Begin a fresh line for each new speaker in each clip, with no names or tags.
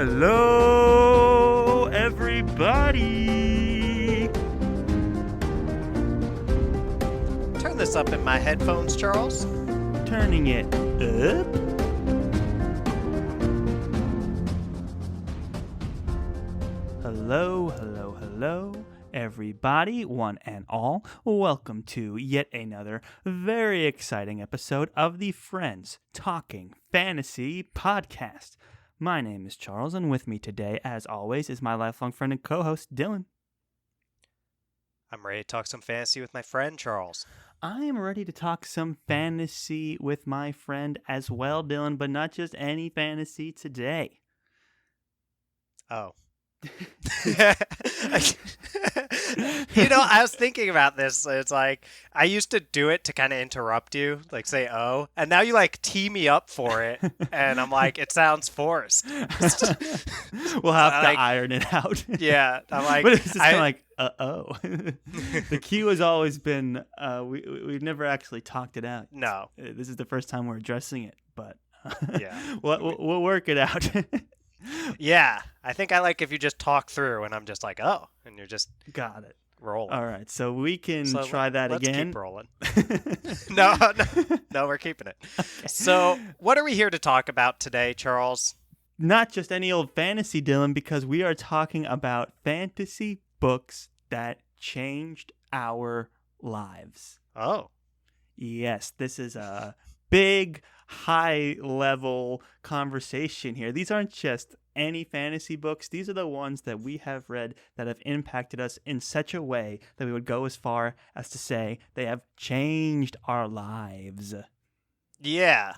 Hello, everybody.
Turn this up in my headphones, Charles.
Turning it up. Hello, everybody, one and all. Welcome to yet another very exciting episode of the Friends Talking Fantasy Podcast. My name is Charles, and with me today, as always, is my lifelong friend and co-host, Dylan.
I'm ready to talk some fantasy with my friend, Charles.
I am ready to talk some fantasy with my friend as well, Dylan, but not just any fantasy today.
Oh. I was thinking about this. It's like, I used to do it to kind of interrupt you, like say, oh, and now you like tee me up for it, and I'm like, it sounds forced.
We'll have to iron it out.
Yeah, I'm like,
but it's just kind of like, oh. The cue has always been, we've never actually talked it out.
No.
This is the first time we're addressing it, but
yeah,
we'll work it out.
Yeah, I think I like if you just talk through and I'm just like, oh, and you're just
got it.
Rolling.
All right, so we can try that
let's
again.
Keep rolling. No, we're keeping it. Okay. So what are we here to talk about today, Charles?
Not just any old fantasy, Dylan, because we are talking about fantasy books that changed our lives.
Oh.
Yes, this is a big, high-level conversation here. These aren't just any fantasy books. These are the ones that we have read that have impacted us in such a way that we would go as far as to say they have changed our lives.
Yeah.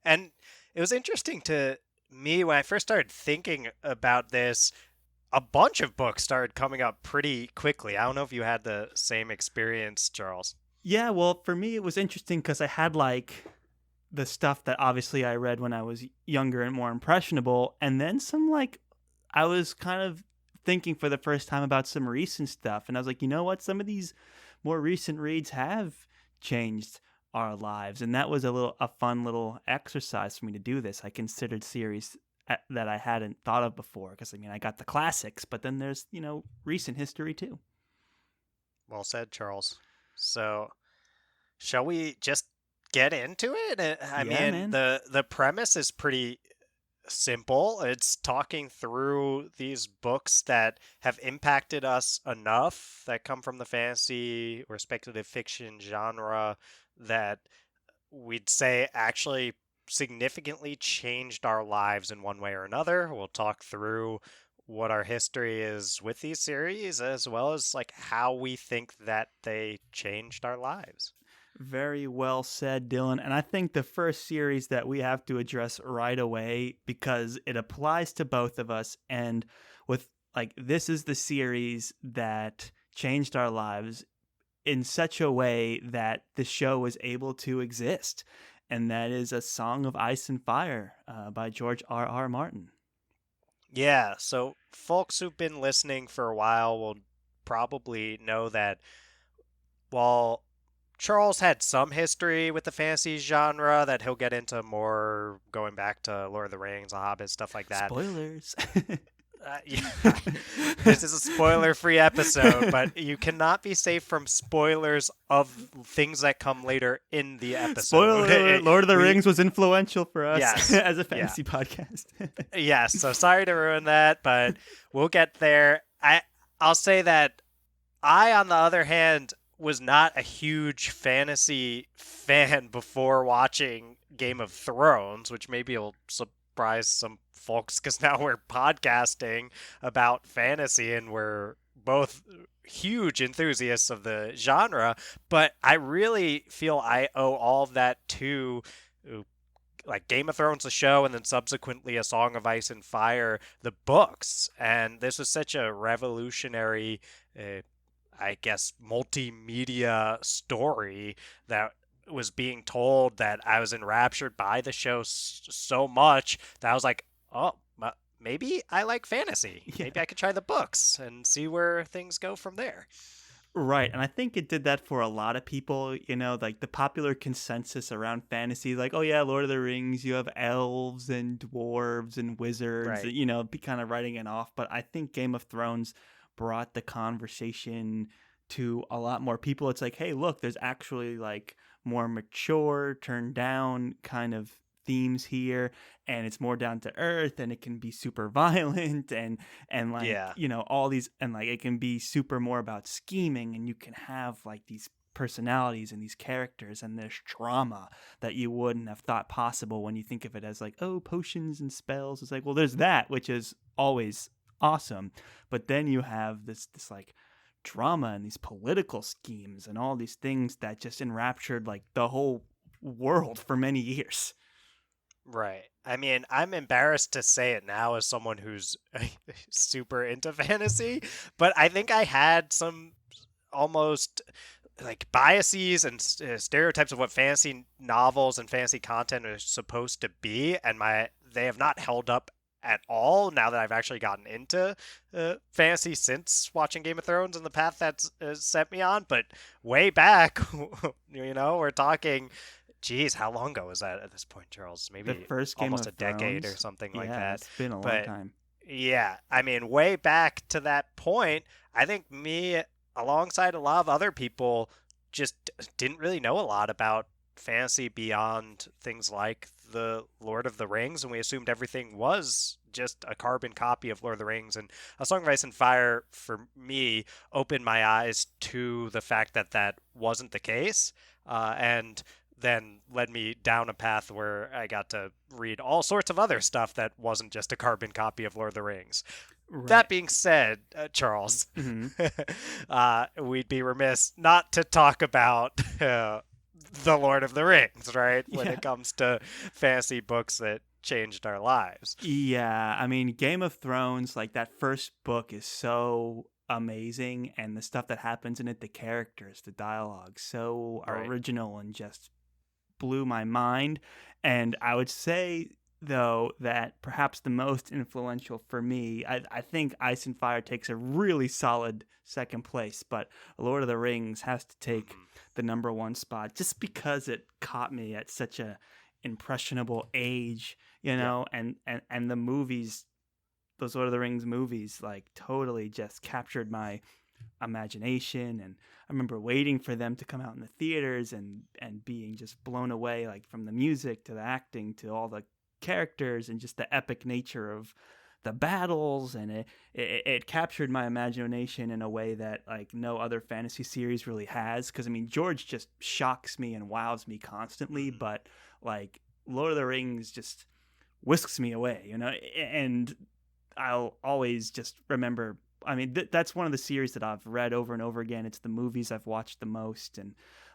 And it was interesting to me when I first started thinking about this. A bunch of books started coming up pretty quickly. I don't know if you had the same experience, Charles.
Yeah, well, for me, it was interesting because I had the stuff that obviously I read when I was younger and more impressionable. And then I was kind of thinking for the first time about some recent stuff. And I was like, you know what? Some of these more recent reads have changed our lives. And that was a fun little exercise for me to do this. I considered series that I hadn't thought of before. Because, I got the classics, but then there's, recent history too.
Well said, Charles. So, shall we just get into it? I mean, the premise is pretty simple. It's talking through these books that have impacted us enough that come from the fantasy or speculative fiction genre that we'd say actually significantly changed our lives in one way or another. We'll talk through what our history is with these series, as well as how we think that they changed our lives.
Very well said, Dylan. And I think the first series that we have to address right away, because it applies to both of us, and this is the series that changed our lives in such a way that the show was able to exist. And that is A Song of Ice and Fire by George R.R. Martin.
Yeah, so folks who've been listening for a while will probably know that while Charles had some history with the fantasy genre that he'll get into more going back to Lord of the Rings, The Hobbit, stuff like that.
Spoilers.
Yeah. This is a spoiler-free episode, but you cannot be safe from spoilers of things that come later in the episode.
Spoiler: Lord of the Rings was influential for us as a fantasy podcast.
Yes, so sorry to ruin that, but we'll get there. I'll say that I, on the other hand, was not a huge fantasy fan before watching Game of Thrones, which maybe will surprise some folks because now we're podcasting about fantasy and we're both huge enthusiasts of the genre. But I really feel I owe all of that to Game of Thrones, the show, and then subsequently A Song of Ice and Fire, the books. And this was such a revolutionary multimedia story that was being told that I was enraptured by the show so much that I was like, oh, maybe I like fantasy. Yeah. Maybe I could try the books and see where things go from there.
Right, and I think it did that for a lot of people, like the popular consensus around fantasy, like, oh yeah, Lord of the Rings, you have elves and dwarves and wizards,
Right.
be kind of writing it off. But I think Game of Thrones brought the conversation to a lot more people. It's like, hey, look, there's actually like more mature, turned down kind of themes here, and it's more down to earth, and it can be super violent, and like
Yeah.
all these, and like it can be super more about scheming, and you can have like these personalities and these characters, and there's drama that you wouldn't have thought possible when you think of it as like, oh, potions and spells. It's like, well, there's that, which is always awesome, but then you have this like drama and these political schemes and all these things that just enraptured like the whole world for many years.
Right. I mean, I'm embarrassed to say it now as someone who's super into fantasy, but I think I had some almost like biases and stereotypes of what fantasy novels and fantasy content are supposed to be, and they have not held up at all now that I've actually gotten into fantasy since watching Game of Thrones and the path that's set me on. But way back, we're talking, geez, how long ago was that at this point, Charles?
The
Maybe
first Game
almost
of
a decade or
Thrones,
something like
yeah,
that.
it's been a long
But
time.
yeah, I mean, way back to that point, I think me, alongside a lot of other people, just didn't really know a lot about fantasy beyond things like the Lord of the Rings, and we assumed everything was just a carbon copy of Lord of the Rings. And A Song of Ice and Fire, for me, opened my eyes to the fact that that wasn't the case, and then led me down a path where I got to read all sorts of other stuff that wasn't just a carbon copy of Lord of the Rings.
Right.
That being said, Charles,
Hmm.
we'd be remiss not to talk about the Lord of the Rings, right? When
Yeah.
it comes to fantasy books that changed our lives.
Yeah, I mean, Game of Thrones, like that first book is so amazing, and the stuff that happens in it, the characters, the dialogue, so
Right.
original and just blew my mind. And I would say, though, that perhaps the most influential for me, I think Ice and Fire takes a really solid second place, but Lord of the Rings has to take
Hmm.
the number one spot just because it caught me at such a impressionable age,
Yeah.
and the movies, those Lord of the Rings movies, like totally just captured my imagination. And I remember waiting for them to come out in the theaters, and being just blown away, like from the music to the acting to all the characters and just the epic nature of the battles. And it captured my imagination in a way that like no other fantasy series really has, because I mean George just shocks me and wows me constantly,
Hmm.
but like Lord of the Rings just whisks me away, and I'll always just remember. I mean, that's one of the series that I've read over and over again. It's the movies I've watched the most, and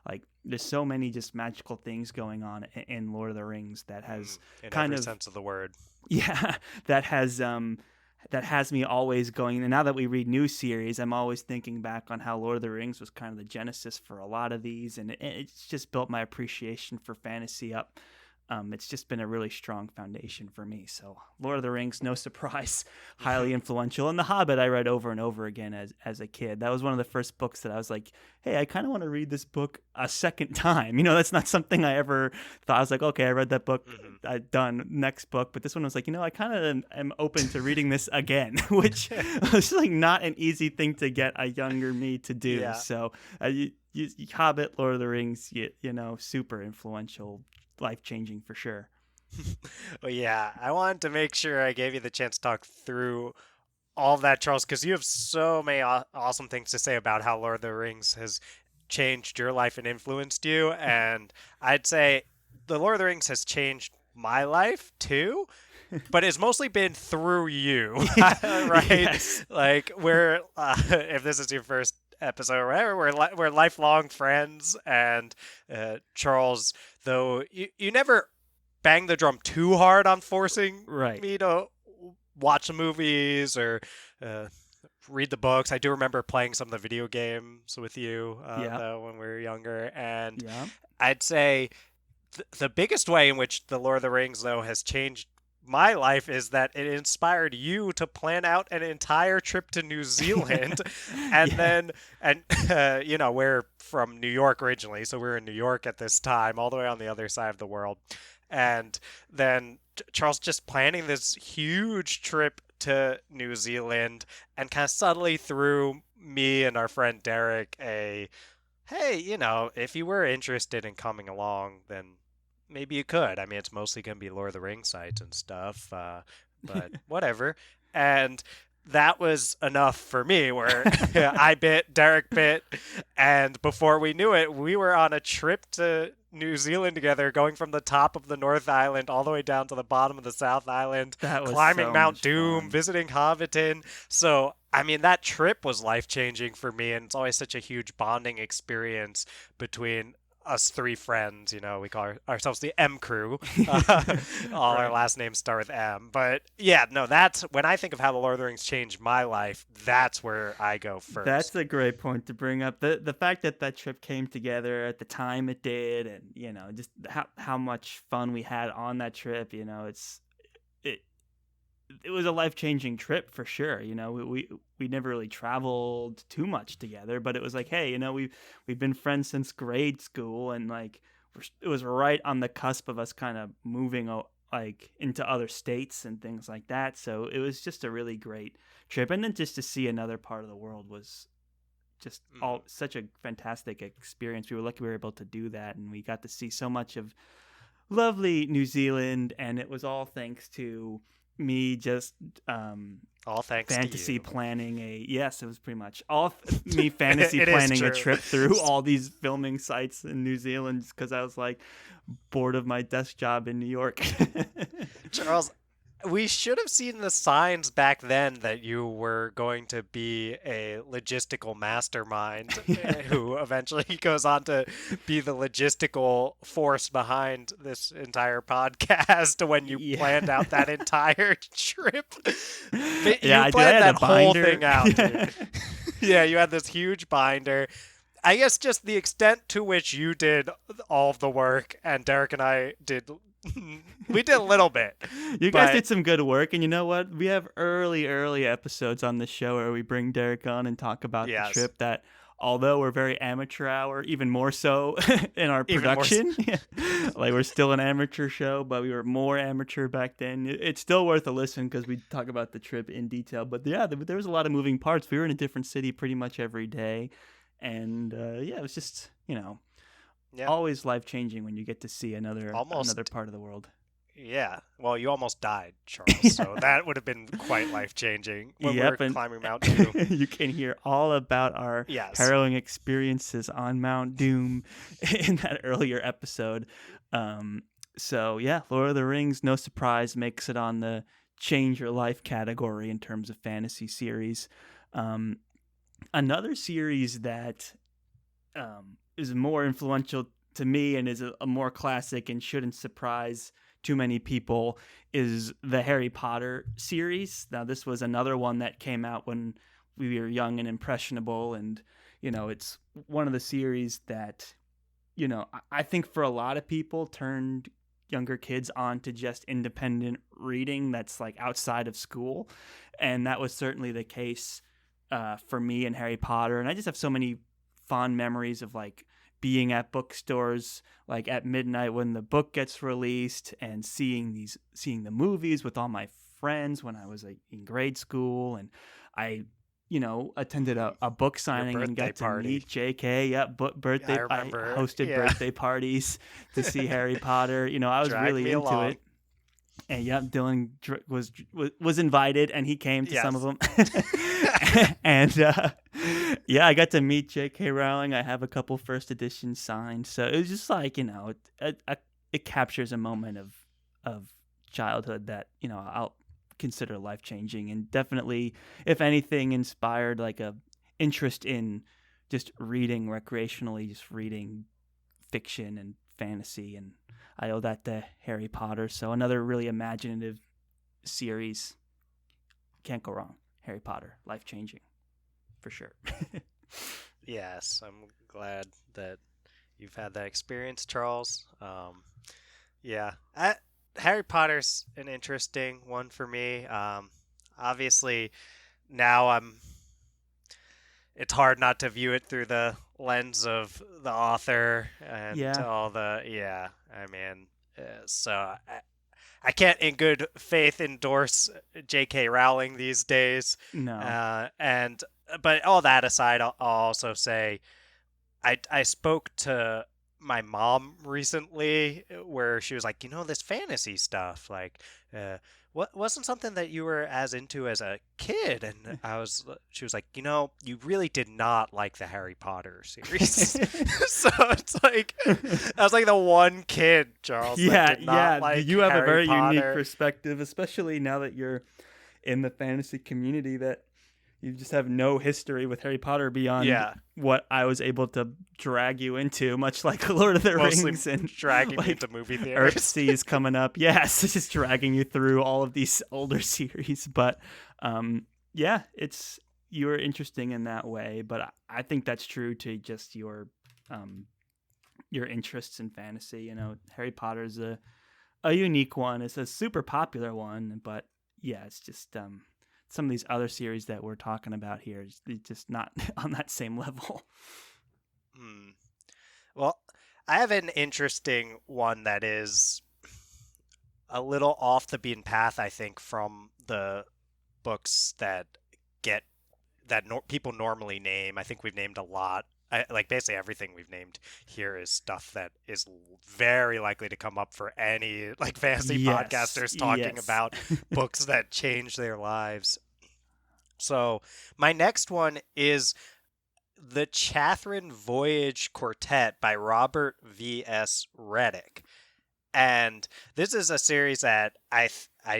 like, there's so many just magical things going on in Lord of the Rings that has
In
kind
every
of,
sense of the word.
yeah, that has me always going. And now that we read new series, I'm always thinking back on how Lord of the Rings was kind of the genesis for a lot of these, and it's just built my appreciation for fantasy up. It's just been a really strong foundation for me. So Lord of the Rings, no surprise, highly influential. And The Hobbit I read over and over again as a kid. That was one of the first books that I was like, hey, I kind of want to read this book a second time. That's not something I ever thought. I was like, okay, I read that book,
Hmm.
I done, next book. But this one was like, I kind of am open to reading this again, which was like not an easy thing to get a younger me to do.
Yeah.
So Hobbit, Lord of the Rings, super influential, life changing for sure.
Well, yeah, I wanted to make sure I gave you the chance to talk through all of that, Charles, because you have so many awesome things to say about how Lord of the Rings has changed your life and influenced you. And I'd say the Lord of the Rings has changed my life too, but it's mostly been through you, right?
Yes.
Like we're if this is your first episode or whatever, we're lifelong friends. And Charles, though you never bang the drum too hard on forcing
Right.
me to watch the movies or uh, read the books. I do remember playing some of the video games with you
Yeah.
though when we were younger, and
Yeah.
I'd say the biggest way in which the Lord of the Rings though has changed my life is that it inspired you to plan out an entire trip to New Zealand, and
Yeah,
then we're from New York originally, so we're in New York at this time, all the way on the other side of the world, and then Charles just planning this huge trip to New Zealand, and kind of subtly threw me and our friend Derek a, hey, if you were interested in coming along, then maybe you could. I mean, it's mostly going to be Lord of the Rings sites and stuff, but whatever. And that was enough for me, where I bit, Derek bit, and before we knew it, we were on a trip to New Zealand together, going from the top of the North Island all the way down to the bottom of the South Island,
that was
climbing
so
Mount
much
Doom,
fun.
visiting Hobbiton. So, I mean, that trip was life changing for me, and it's always such a huge bonding experience between us three friends. We call ourselves the M Crew. All our
Right.
last names start with M. But yeah, no, that's when I think of how the Lord of the Rings changed my life, that's where I go
That's
first.
a great point to bring up. The fact that that trip came together at the time it did, and just how much fun we had on that trip. It it was a life changing trip for sure. We never really traveled too much together, but it was like, hey, we've been friends since grade school, and like it was right on the cusp of us kind of moving like into other states and things like that. So it was just a really great trip, and then just to see another part of the world was just
Mm.
all such a fantastic experience. We were lucky we were able to do that, and we got to see so much of lovely New Zealand, and it was all thanks to me just
All thanks to
fantasy
you.
planning a yes, it was pretty much all me fantasy
It is
planning a
true.
trip through all these filming sites in New Zealand because I was like bored of my desk job in New York.
Charles, we should have seen the signs back then that you were going to be a logistical mastermind
Yeah.
who eventually goes on to be the logistical force behind this entire podcast when you
Yeah.
planned out that entire trip. But
Yeah,
you
I did. I
planned
had a
that whole
binder.
thing out, dude. Yeah, you had this huge binder. I guess just the extent to which you did all of the work and Derek and I did, we did a little bit,
You guys
but
did some good work, and you know what? We have early episodes on the show where we bring Derek on and talk about the
yes,
trip that, although we're very amateur hour, even more so in our
even more.
production. Like we're still an amateur show, but we were more amateur back then. It's still worth a listen because we talk about the trip in detail. But yeah, there was a lot of moving parts. We were in a different city pretty much every day, and yeah, it was just
Yeah,
always life changing when you get to see another
almost.
part of the world.
Yeah. Well, you almost died, Charles. So that would have been quite life changing when we were
Yep, and
climbing Mount Doom.
you can hear all about our
Yes.
harrowing experiences on Mount Doom in that earlier episode. So yeah, Lord of the Rings, no surprise, makes it on the change your life category in terms of fantasy series. Um, Another series that is more influential to me and is a more classic and shouldn't surprise too many people is the Harry Potter series. Now, this was another one that came out when we were young and impressionable, and it's one of the series that I think for a lot of people turned younger kids on to just independent reading that's like outside of school, and that was certainly the case for me and Harry Potter. And I just have so many fond memories of like being at bookstores like at midnight when the book gets released and seeing the movies with all my friends when I was like in grade school, and I attended a book
Your
signing and
birthday
got to
party.
meet JK. Yep,
I
birthday. I
remember.
hosted
Yeah.
birthday parties to see Harry Potter. I was
Drag
really
me
into
along.
it. And yeah, Dylan was invited, and he came to some of
Yes.
them. And yeah, I got to meet J.K. Rowling. I have a couple first editions signed, so it was just like it captures a moment of childhood that I'll consider life changing, and definitely, if anything, inspired like a interest in just reading recreationally, just reading fiction and fantasy, and I owe that to Harry Potter. So another really imaginative series. Can't go wrong. Harry Potter, life changing for sure.
Yes. I'm glad that you've had that experience, Charles. Yeah. Harry Potter's an interesting one for me. Obviously, now it's hard not to view it through the lens of the author and
Yeah.
all the yeah. I mean, so I can't in good faith endorse J.K. Rowling these days.
No.
And but all that aside, I'll also say I spoke to my mom recently where she was like, this fantasy stuff, like, what wasn't something that you were as into as a kid? And she was like, you really did not like the Harry Potter series. So it's like, I was like the one kid, Charles, that
Yeah,
did not
yeah.
like
You have a
Harry
very unique
Potter.
perspective, especially now that you're in the fantasy community, that you just have no history with Harry Potter beyond
Yeah,
what I was able to drag you into, much like Lord of the
mostly
Rings and
dragging me into
like
movie theaters.
Earthsea is coming up. Yes, it's just dragging you through all of these older series. But yeah, you're interesting in that way. But I think that's true to just your interests in fantasy. Harry Potter's a unique one. It's a super popular one, but yeah, it's just some of these other series that we're talking about here is just not on that same level.
Hmm. Well, I have an interesting one that is a little off the beaten path, I think, from the books that get people normally name. I think we've named a lot. Like basically everything we've named here is stuff that is very likely to come up for any like fantasy
Yes,
podcasters talking
yes.
about books that change their lives. So my next one is The Chathrin Voyage Quartet by Robert V.S. Reddick. And this is a series that I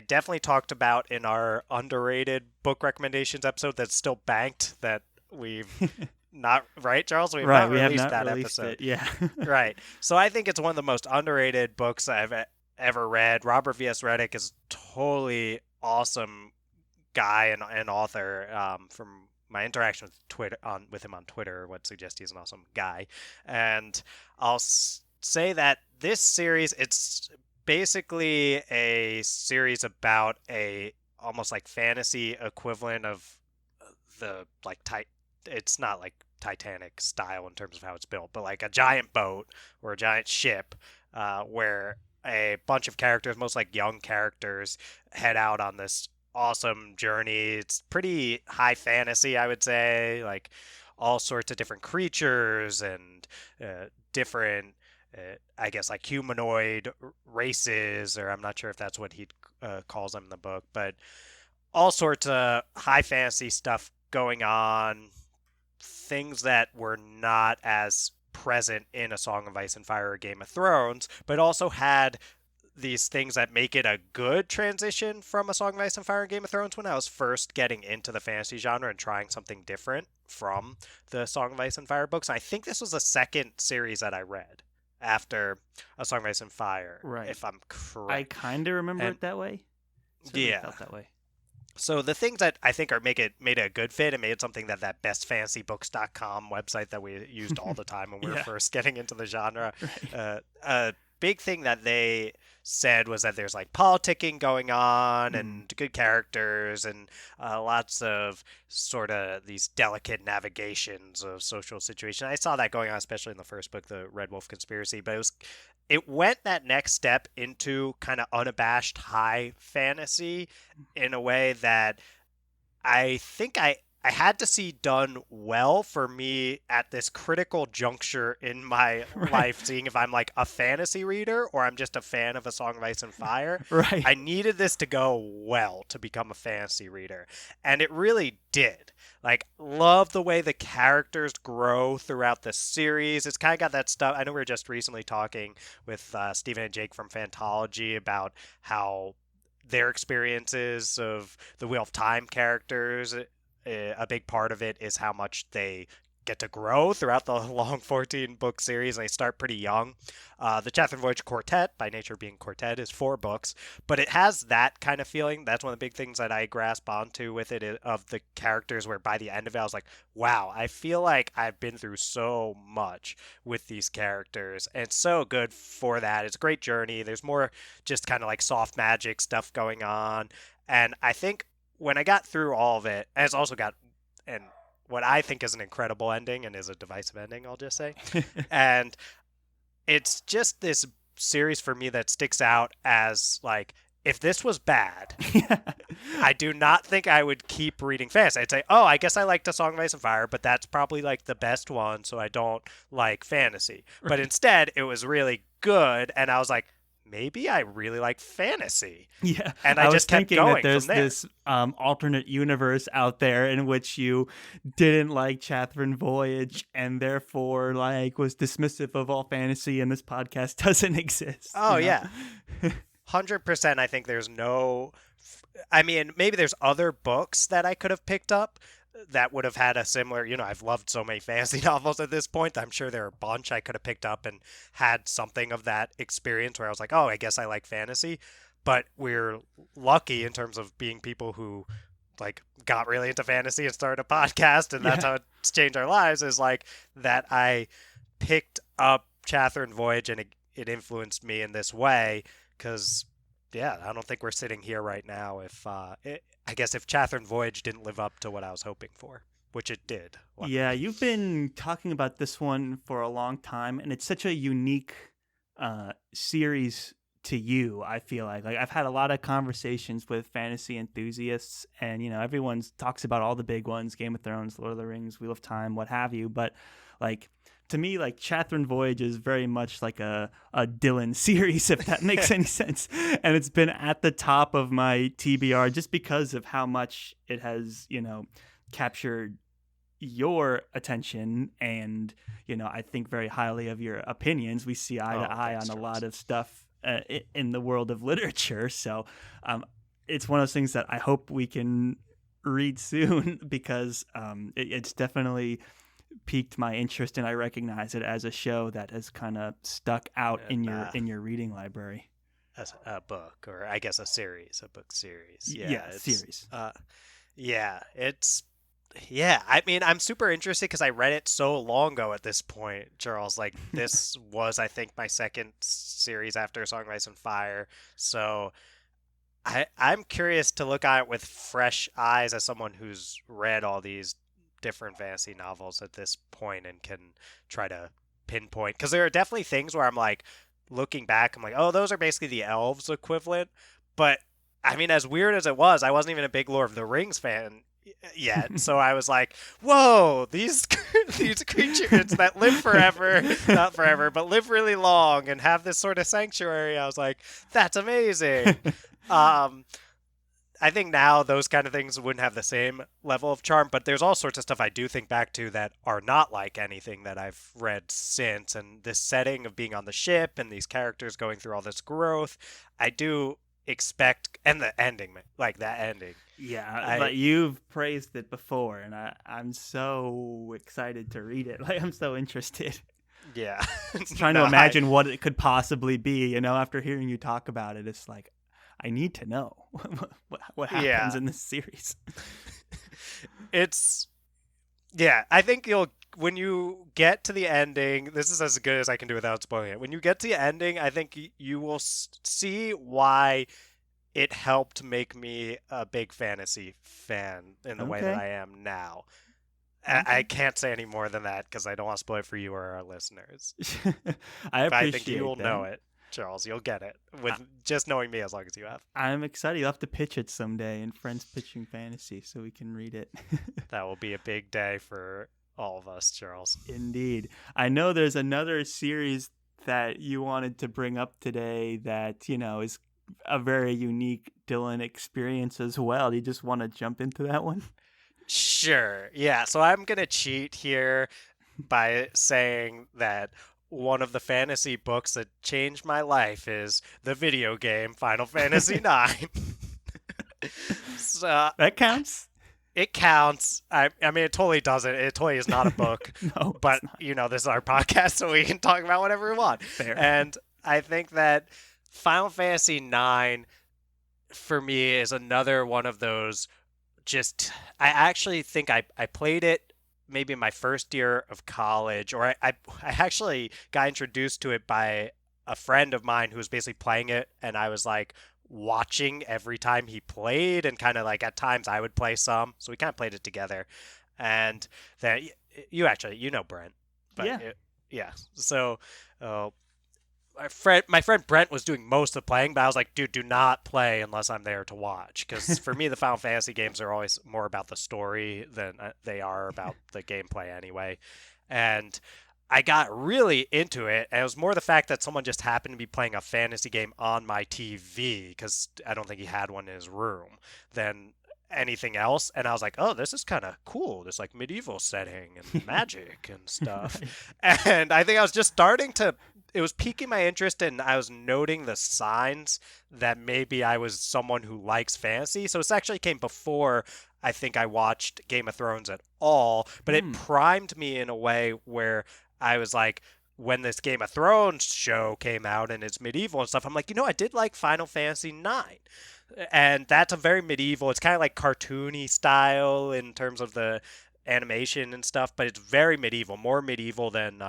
definitely talked about in our underrated book recommendations episode that's still banked that we've not, right, Charles? We've
Right,
not
we have
released
not
that
released
episode.
it. Yeah.
Right. So I think it's one of the most underrated books I've ever read. Robert V.S. Reddick is totally awesome guy and author. From my interaction with with him on Twitter, would suggest he's an awesome guy. And I'll say that this series, it's basically a series about a almost like fantasy equivalent of the like it's not like Titanic style in terms of how it's built, but like a giant boat or a giant ship, where a bunch of characters, most like young characters, head out on this awesome journey. It's pretty high fantasy, I would say, like all sorts of different creatures and different, I guess, like humanoid races, or I'm not sure if that's what he calls them in the book, but all sorts of high fantasy stuff going on, things that were not as present in A Song of Ice and Fire or Game of Thrones, but also had these things that make it a good transition from A Song of Ice and Fire and Game of Thrones when I was first getting into the fantasy genre and trying something different from the Song of Ice and Fire books. I think this was the second series that I read after A Song of Ice and Fire,
Right.
if I'm
I
correct.
kind of remember
And
it that way. Certainly
yeah,
felt that way.
so the things that I think made it a good fit and made it something that bestfantasybooks.com website that we used all the time when we were
Yeah.
first getting into the genre,
Right.
a big thing that they said was that there's like politicking going on
Mm.
and good characters and lots of sort of these delicate navigations of social situation. I saw that going on, especially in the first book, The Red Wolf Conspiracy, but it went that next step into kind of unabashed high fantasy in a way that I think I had to see done well for me at this critical juncture in my
Right.
life, seeing if I'm like a fantasy reader or I'm just a fan of A Song of Ice and Fire.
Right.
I needed this to go well to become a fantasy reader, and it really did. Like, love the way the characters grow throughout the series. It's kind of got that stuff. I know we were just recently talking with Stephen and Jake from Fantology about how their experiences of the Wheel of Time characters, a big part of it is how much they get to grow throughout the long 14-book series, and they start pretty young. The Chatham Voyage Quartet, by nature being quartet, is 4 books, but it has that kind of feeling. That's one of the big things that I grasp onto with it, of the characters, where by the end of it, I was like, wow, I feel like I've been through so much with these characters, and it's so good for that. It's a great journey. There's more just kind of like soft magic stuff going on, and I think when I got through all of it, and it's also got, and what I think is an incredible ending, and is a divisive ending, I'll just say. And it's just this series for me that sticks out as, like, if this was bad, I do not think I would keep reading fantasy. I'd say, oh, I guess I liked A Song of Ice and Fire, but that's probably like the best one, so I don't like fantasy. But instead, it was really good, and I was like, maybe I really like fantasy.
Yeah,
and I just kept going
that there's
from there.
this alternate universe out there in which you didn't like Chatham Voyage and therefore like was dismissive of all fantasy, and this podcast doesn't exist.
Oh,
you know?
yeah. 100%. I think there's no. I mean, maybe there's other books that I could have picked up that would have had a similar, I've loved so many fantasy novels at this point. I'm sure there are a bunch I could have picked up and had something of that experience where I was like, oh, I guess I like fantasy. But we're lucky in terms of being people who like got really into fantasy and started a podcast, and that's how it's changed our lives, is like that I picked up Chatham Voyage and it influenced me in this way, because I don't think we're sitting here right now if I guess if Chatham Voyage didn't live up to what I was hoping for, which it did.
Yeah, you've been talking about this one for a long time, and it's such a unique series to you. I feel like I've had a lot of conversations with fantasy enthusiasts, and everyone talks about all the big ones: Game of Thrones, Lord of the Rings, Wheel of Time, what have you. But like, to me, like, Chatham Voyage is very much like a Dylan series, if that makes any sense. And it's been at the top of my TBR just because of how much it has, captured your attention. And, I think very highly of your opinions. We see eye to eye on a lot of stuff in the world of literature. So it's one of those things that I hope we can read soon, because it's definitely piqued my interest, and I recognize it as a show that has kind of stuck out in your reading library.
As a book, or I guess a book series.
Series.
I mean, I'm super interested because I read it so long ago at this point, Charles. Like, this was, I think, my second series after A Song of Ice and Fire. So I'm curious to look at it with fresh eyes as someone who's read all these different fantasy novels at this point and can try to pinpoint, because there are definitely things where I'm like, looking back, I'm like, oh, those are basically the elves equivalent. But I mean, as weird as it was, I wasn't even a big Lord of the Rings fan yet, so I was like, whoa, these creatures that live forever, not forever, but live really long and have this sort of sanctuary. I was like, that's amazing. I think now those kind of things wouldn't have the same level of charm, but there's all sorts of stuff I do think back to that are not like anything that I've read since. And this setting of being on the ship and these characters going through all this growth, I do expect, and the ending, like that ending.
Yeah, but you've praised it before, and I'm so excited to read it. Like, I'm so interested.
Yeah.
Trying to imagine what it could possibly be, after hearing you talk about it. It's like, I need to know what happens in this series.
I think when you get to the ending, this is as good as I can do without spoiling it. When you get to the ending, I think you will see why it helped make me a big fantasy fan in the way that I am now. I can't say any more than that because I don't want to spoil it for you or our listeners.
I
think you will know it. Charles, you'll get it with just knowing me as long as you have.
I'm excited. You'll have to pitch it someday in Friends Pitching Fantasy so we can read it.
That will be a big day for all of us, Charles.
Indeed. I know there's another series that you wanted to bring up today that, is a very unique Dylan experience as well. Do you just want to jump into that one?
Sure. Yeah. So I'm going to cheat here by saying that one of the fantasy books that changed my life is the video game Final Fantasy IX.
So that counts.
It counts. I mean, it totally doesn't. It totally is not a book.
No,
But
it's not.
this is our podcast, so we can talk about whatever we want.
Fair.
And I think that Final Fantasy IX for me is another one of those. Just I actually think I played it maybe in my first year of college, or I actually got introduced to it by a friend of mine who was basically playing it, and I was like watching every time he played, and kind of like at times I would play some, so we kind of played it together. And then you know Brent, but
Yeah.
yeah, so uh, my friend Brent was doing most of the playing, but I was like, dude, do not play unless I'm there to watch. Because for me, the Final Fantasy games are always more about the story than they are about the gameplay anyway. And I got really into it, and it was more the fact that someone just happened to be playing a fantasy game on my TV, because I don't think he had one in his room, than anything else. And I was like, oh, this is kind of cool, this like medieval setting and magic and stuff.
Right.
And I think I was just starting to, it was piquing my interest, and I was noting the signs that maybe I was someone who likes fantasy. So this actually came before I think I watched Game of Thrones at all, but it
Hmm.
primed me in a way where I was like, when this Game of Thrones show came out and it's medieval and stuff, I'm like, I did like Final Fantasy IX. And that's a very medieval, it's kind of like cartoony style in terms of the animation and stuff, but it's very medieval, more medieval than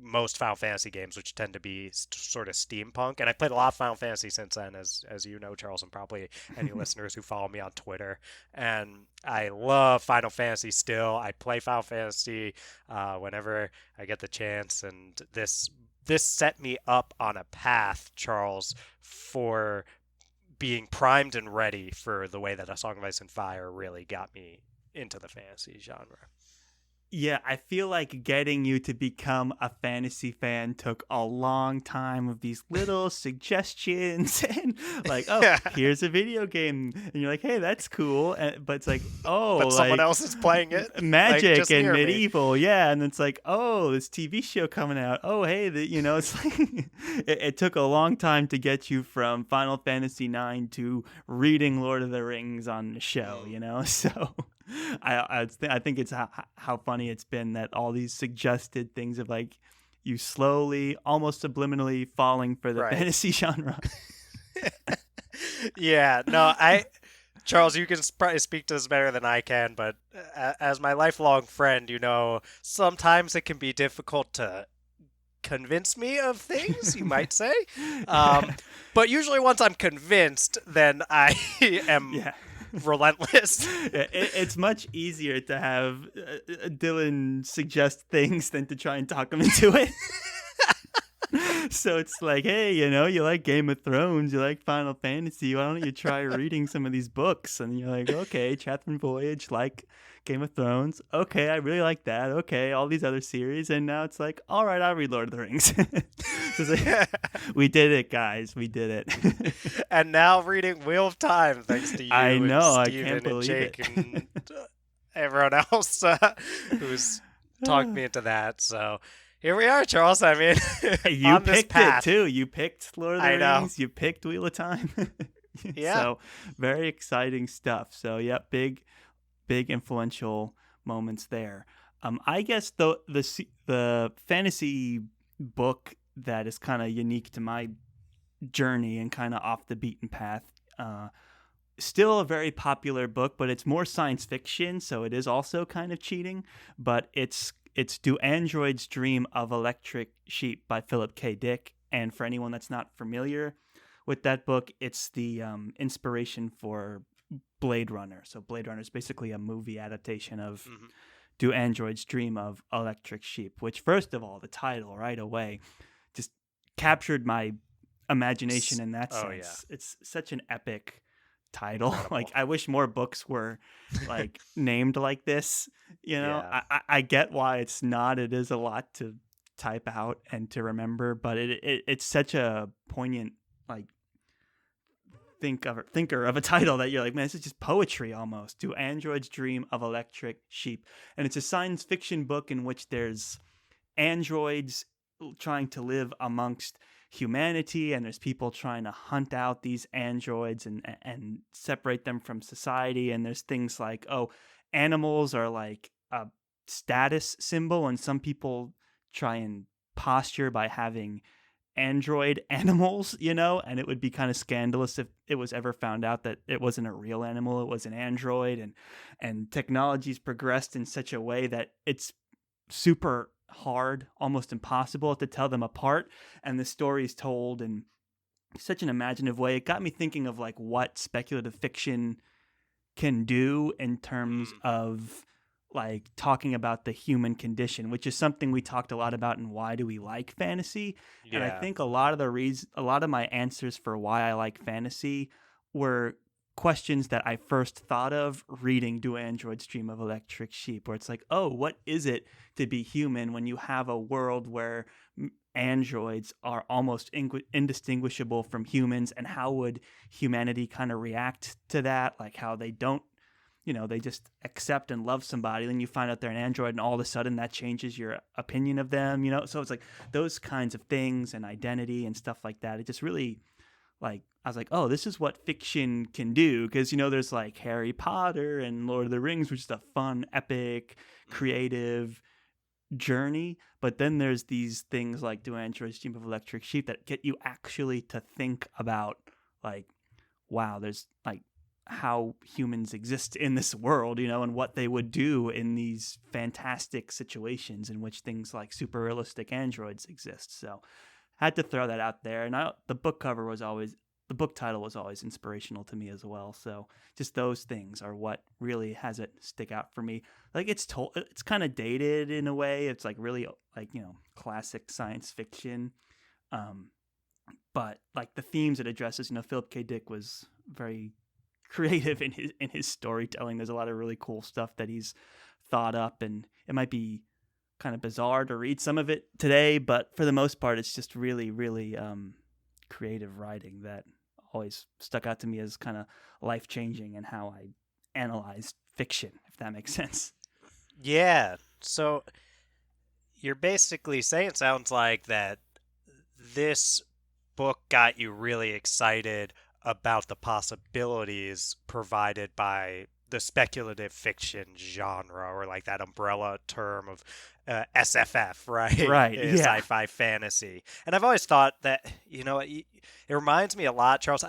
most Final Fantasy games, which tend to be sort of steampunk. And I played a lot of Final Fantasy since then, as you know, Charles, and probably any listeners who follow me on Twitter. And I love Final Fantasy still. I play Final Fantasy whenever I get the chance, and this set me up on a path, Charles, for being primed and ready for the way that A Song of Ice and Fire really got me into the fantasy genre.
Yeah, I feel like getting you to become a fantasy fan took a long time of these little suggestions and like, oh,
Yeah.
here's a video game, and you're like, hey, that's cool, but it's like, oh,
But someone
like
else is playing it.
magic
just
and
near me.
medieval, yeah, and it's like, oh, this TV show coming out, oh, hey, it's like it took a long time to get you from Final Fantasy IX to reading Lord of the Rings on the show, so. I think it's how funny it's been that all these suggested things of like you slowly, almost subliminally falling for the
Right.
fantasy genre.
Yeah, no, Charles, you can probably speak to this better than I can, but as my lifelong friend, sometimes it can be difficult to convince me of things, you might say.
Yeah.
But usually once I'm convinced, then I am
Yeah.
relentless.
It's much easier to have Dylan suggest things than to try and talk him into it. So it's like, hey, you like Game of Thrones, you like Final Fantasy, why don't you try reading some of these books? And you're like, okay, Chatham Voyage, like Game of Thrones. Okay, I really like that. Okay, all these other series. And now it's like, all right, I'll read Lord of the Rings. So it's like, we did it, guys. We did it.
And now reading Wheel of Time, thanks to you
I know, I
and
can't
Steven and
believe
Jake
it.
and everyone else who's talked me into that. So here we are, Charles. I mean,
You
on this
picked
path.
it too. You picked Lord of the
I know.
Rings. You picked Wheel of Time.
Yeah.
So very exciting stuff. So yeah, big influential moments there. I guess the fantasy book that is kind of unique to my journey and kind of off the beaten path. Still a very popular book, but it's more science fiction, so it is also kind of cheating. But it's Do Androids Dream of Electric Sheep by Philip K. Dick. And for anyone that's not familiar with that book, it's the inspiration for Blade Runner. So Blade Runner is basically a movie adaptation of Do Androids Dream of Electric Sheep, which, first of all, the title right away just captured my imagination in that
Oh,
sense. It's such an epic title.
Incredible.
Like, I wish more books were like named like this.
Yeah.
I get why it's not. It is a lot to type out and to remember, but it's such a poignant like thinker of a title that you're like, man, this is just poetry almost. Do Androids Dream of Electric Sheep? And it's a science fiction book in which there's androids trying to live amongst humanity, and there's people trying to hunt out these androids and separate them from society. And there's things like, oh, animals are like a status symbol, and some people try and posture by having android animals, and it would be kind of scandalous if it was ever found out that it wasn't a real animal, it was an android. And technology's progressed in such a way that it's super hard, almost impossible to tell them apart, and the story is told in such an imaginative way. It got me thinking of like what speculative fiction can do in terms of like talking about the human condition, which is something we talked a lot about in Why Do We Like Fantasy. And I think a lot of my answers for why I like fantasy were questions that I first thought of reading Do Androids Dream of Electric Sheep, where it's like, oh, what is it to be human when you have a world where androids are almost indistinguishable from humans, and how would humanity kind of react to that? Like how they don't, they just accept and love somebody, then you find out they're an android, and all of a sudden that changes your opinion of them, So it's like those kinds of things and identity and stuff like that. It just really, like, I was like, oh, this is what fiction can do. Because, there's like Harry Potter and Lord of the Rings, which is a fun, epic, creative journey. But then there's these things like Do Androids Dream of Electric Sheep that get you actually to think about, like, wow, there's like how humans exist in this world, and what they would do in these fantastic situations in which things like super realistic androids exist. So I had to throw that out there. And the book title was always inspirational to me as well. So just those things are what really has it stick out for me. Like it's kind of dated in a way. It's like really like, classic science fiction. But like the themes it addresses, Philip K. Dick was very creative in his storytelling. There's a lot of really cool stuff that he's thought up, and it might be kind of bizarre to read some of it today, but for the most part, it's just really, really creative writing that always stuck out to me as kind of life-changing in how I analyze fiction, if that makes sense.
Yeah. So you're basically saying, it sounds like, that this book got you really excited about the possibilities provided by the speculative fiction genre, or like that umbrella term of SFF, right?
Right, yeah.
Sci-fi fantasy. And I've always thought that, it reminds me a lot, Charles.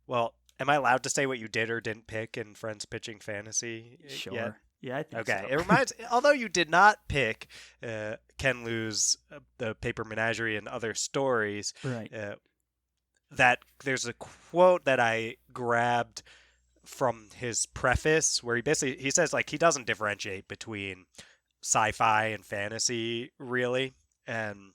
Well, am I allowed to say what you did or didn't pick in Friends Pitching Fantasy?
Sure.
Yet?
Yeah, I think so.
Okay. It reminds, although you did not pick Ken Liu's The Paper Menagerie and Other Stories,
right.
That there's a quote that I grabbed from his preface where he says like he doesn't differentiate between sci-fi and fantasy really, and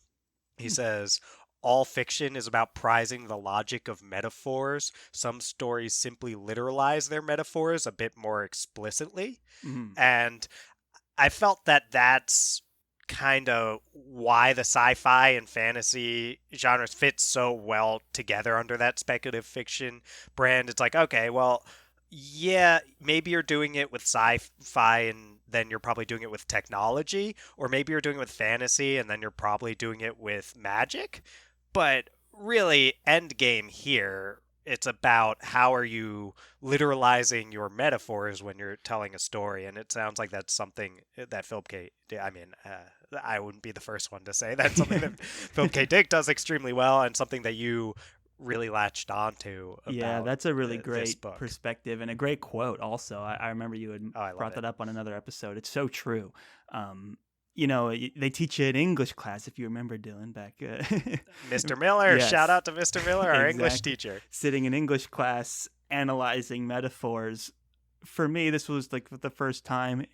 he says all fiction is about prizing the logic of metaphors. Some stories simply literalize their metaphors a bit more explicitly.
Mm-hmm.
And I felt that that's kind of why the sci-fi and fantasy genres fit so well together under that speculative fiction brand. It's like, okay, well, yeah, maybe you're doing it with sci-fi and then you're probably doing it with technology, or maybe you're doing it with fantasy and then you're probably doing it with magic. But really, end game here, it's about how are you literalizing your metaphors when you're telling a story. And it sounds like that's something that Philip K. I wouldn't be the first one to say that's something that Philip K. Dick does extremely well, and something that you really latched onto.
Yeah, that's a really great perspective and a great quote also. I remember you had brought that up on another episode. It's so true. They teach you in English class, if you remember, Dylan, back.
Mr. Miller, yes. Shout out to Mr. Miller, our
exactly.
English teacher.
Sitting in English class, analyzing metaphors. For me, this was like the first time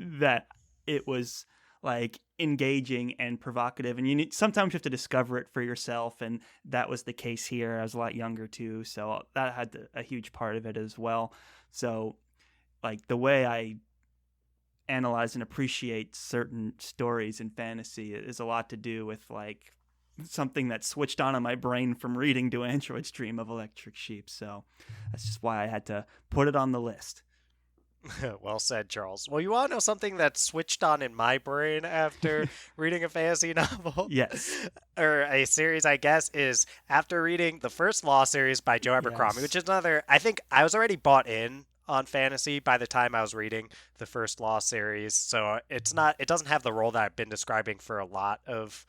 that it was like engaging and provocative, and sometimes you have to discover it for yourself, and that was the case here. I was a lot younger too, so that had a huge part of it as well. So, like the way I analyze and appreciate certain stories in fantasy is a lot to do with like something that switched on in my brain from reading Do Androids Dream of Electric Sheep. So that's just why I had to put it on the list.
Well said, Charles. Well, you want to know something that switched on in my brain after reading a fantasy novel?
Yes.
Or a series, I guess, is after reading the first Law series by Joe Abercrombie, which
Yes.
is another, I think I was already bought in on fantasy by the time I was reading the first Law series. So it doesn't have the role that I've been describing for a lot of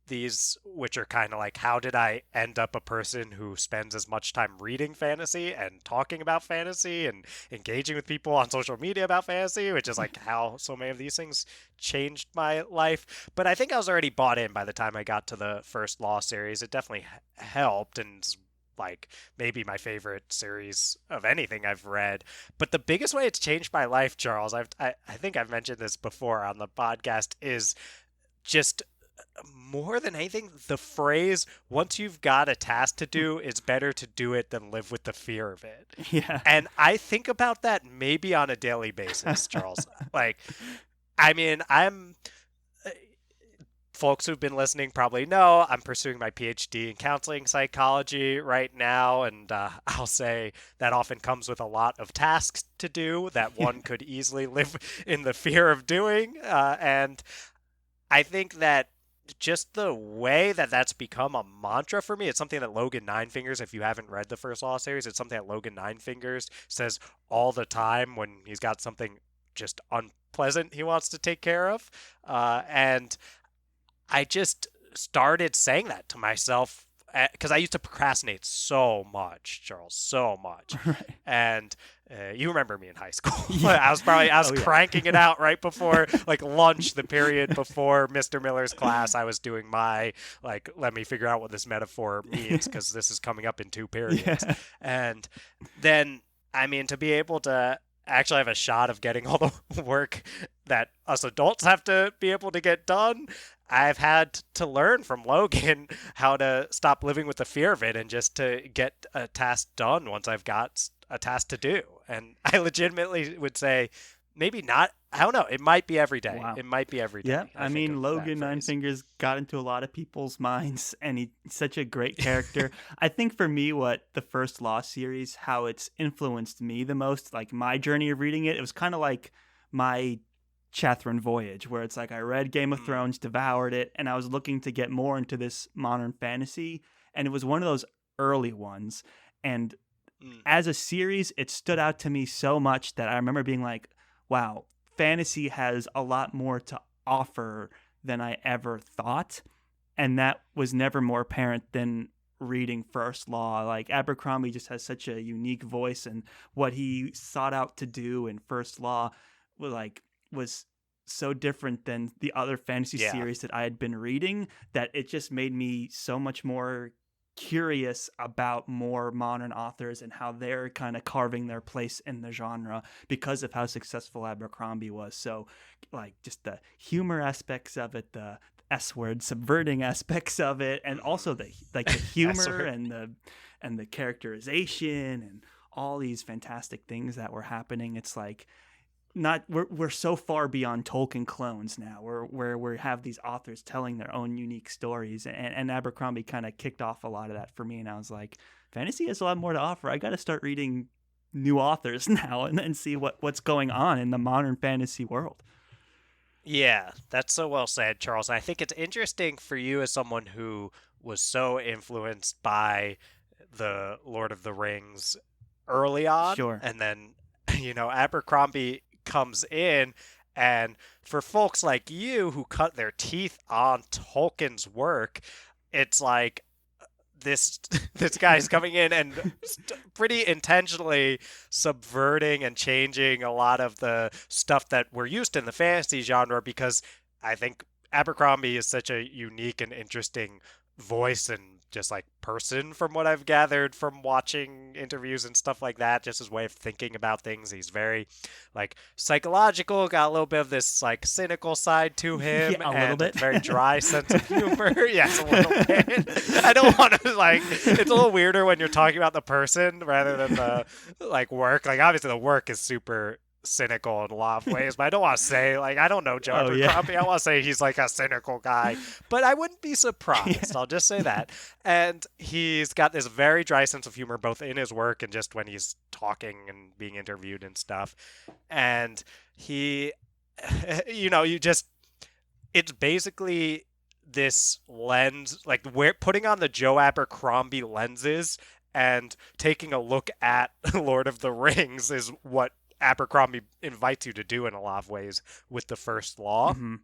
these, which are kind of like, how did I end up a person who spends as much time reading fantasy and talking about fantasy and engaging with people on social media about fantasy, which is like how so many of these things changed my life. But I think I was already bought in by the time I got to the first Law series. It definitely helped, and like maybe my favorite series of anything I've read. But the biggest way it's changed my life, Charles, I think I've mentioned this before on the podcast, is just more than anything, the phrase, once you've got a task to do, it's better to do it than live with the fear of it.
Yeah.
And I think about that maybe on a daily basis, Charles. Like, I mean, folks who've been listening probably know I'm pursuing my PhD in counseling psychology right now. And I'll say that often comes with a lot of tasks to do that one could easily live in the fear of doing. And I think that just the way that that's become a mantra for me, it's something that Logan Ninefingers, if you haven't read the first Law series, it's something that Logan Ninefingers says all the time when he's got something just unpleasant he wants to take care of. And I just started saying that to myself because I used to procrastinate so much, Charles, so much.
Right.
And you remember me in high school.
Yeah.
I was
Oh, yeah.
cranking it out right before like lunch, the period before Mr. Miller's class. I was doing my like, let me figure out what this metaphor means because this is coming up in 2 periods.
Yeah.
And then, I mean, to be able to actually have a shot of getting all the work that us adults have to be able to get done, I've had to learn from Logan how to stop living with the fear of it and just to get a task done once I've got a task to do. And I legitimately would say maybe not. I don't know. It might be every day.
Wow.
It might be every day.
Yeah, I
think
mean,
of that
Logan
phrase.
Ninefingers got into a lot of people's minds, and he's such a great character. I think for me, what the first Law series, how it's influenced me the most, like my journey of reading it, it was kind of like my Chathron voyage, where it's like I read Game of Thrones, devoured it, and I was looking to get more into this modern fantasy, and it was one of those early ones. And as a series, it stood out to me so much that I remember being like, wow, fantasy has a lot more to offer than I ever thought. And that was never more apparent than reading First Law. Like Abercrombie just has such a unique voice, and what he sought out to do in First Law was so different than the other fantasy
Yeah.
series that I had been reading that it just made me so much more curious about more modern authors and how they're kind of carving their place in the genre because of how successful Abercrombie was. So like just the humor aspects of it, the S word subverting aspects of it, and also the humor
S-word.
and the characterization and all these fantastic things that were happening. It's like not we're so far beyond Tolkien clones now, where we have these authors telling their own unique stories, and Abercrombie kind of kicked off a lot of that for me, and I was like, fantasy has a lot more to offer. I got to start reading new authors now and see what's going on in the modern fantasy world.
Yeah, that's so well said, Charles. And I think it's interesting for you as someone who was so influenced by the Lord of the Rings early on,
Sure.
and then Abercrombie comes in, and for folks like you who cut their teeth on Tolkien's work, it's like this guy's coming in and pretty intentionally subverting and changing a lot of the stuff that we're used to in the fantasy genre, because I think Abercrombie is such a unique and interesting voice and just like person from what I've gathered from watching interviews and stuff like that, just his way of thinking about things. He's very like psychological, got a little bit of this like cynical side to him,
Yeah, a
and
little bit.
very dry sense of humor. Yes, a little bit. I don't want to like, it's a little weirder when you're talking about the person rather than the like work. Like obviously the work is super cynical in a lot of ways, but I don't want to say, like, I don't know Joe
Oh yeah.
Abercrombie. I want to say he's like a cynical guy, but I wouldn't be surprised.
Yeah.
I'll just say that. And he's got this very dry sense of humor, both in his work and just when he's talking and being interviewed and stuff. And he, you just, it's basically this lens, like we're putting on the Joe Abercrombie lenses and taking a look at Lord of the Rings is what Abercrombie invites you to do in a lot of ways with the First Law.
Hmm.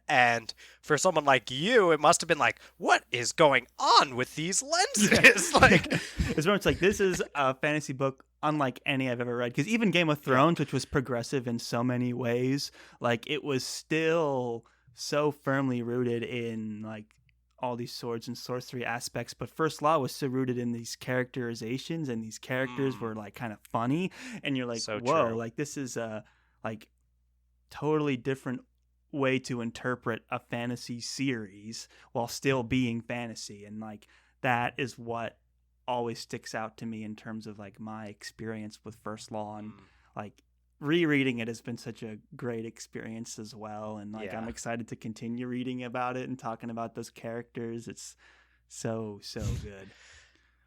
And for someone like you, it must have been like, what is going on with these lenses? Like,
It's very much like this is a fantasy book unlike any I've ever read. Because even Game of Thrones, which was progressive in so many ways, like it was still so firmly rooted in like all these swords and sorcery aspects. But First Law was so rooted in these characterizations, and these characters were like kind of funny, and you're like,
So
whoa,
true.
like this is a like totally different way to interpret a fantasy series while still being fantasy. And like that is what always sticks out to me in terms of like my experience with First Law. And like rereading it has been such a great experience as well, and like I'm
Yeah.
excited to continue reading about it and talking about those characters. It's so good.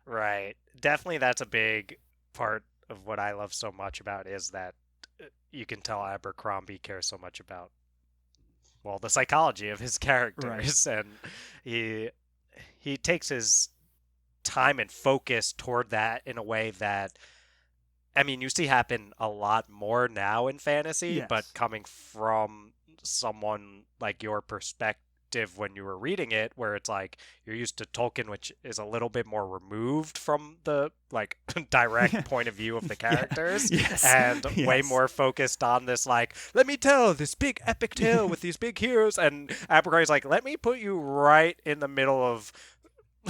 Right. Definitely that's a big part of what I love so much about is that you can tell Abercrombie cares so much about, well, the psychology of his
Right.
characters, and he he takes his time and focus toward that in a way that, I mean, you see happen a lot more now in fantasy, but
Yes.
coming from someone like your perspective when you were reading it, where it's like you're used to Tolkien, which is a little bit more removed from the like direct point of view of the
Yeah.
characters,
Yes.
and way
Yes.
more focused on this like, let me tell this big epic tale with these big heroes, and Abercrombie's like, let me put you right in the middle of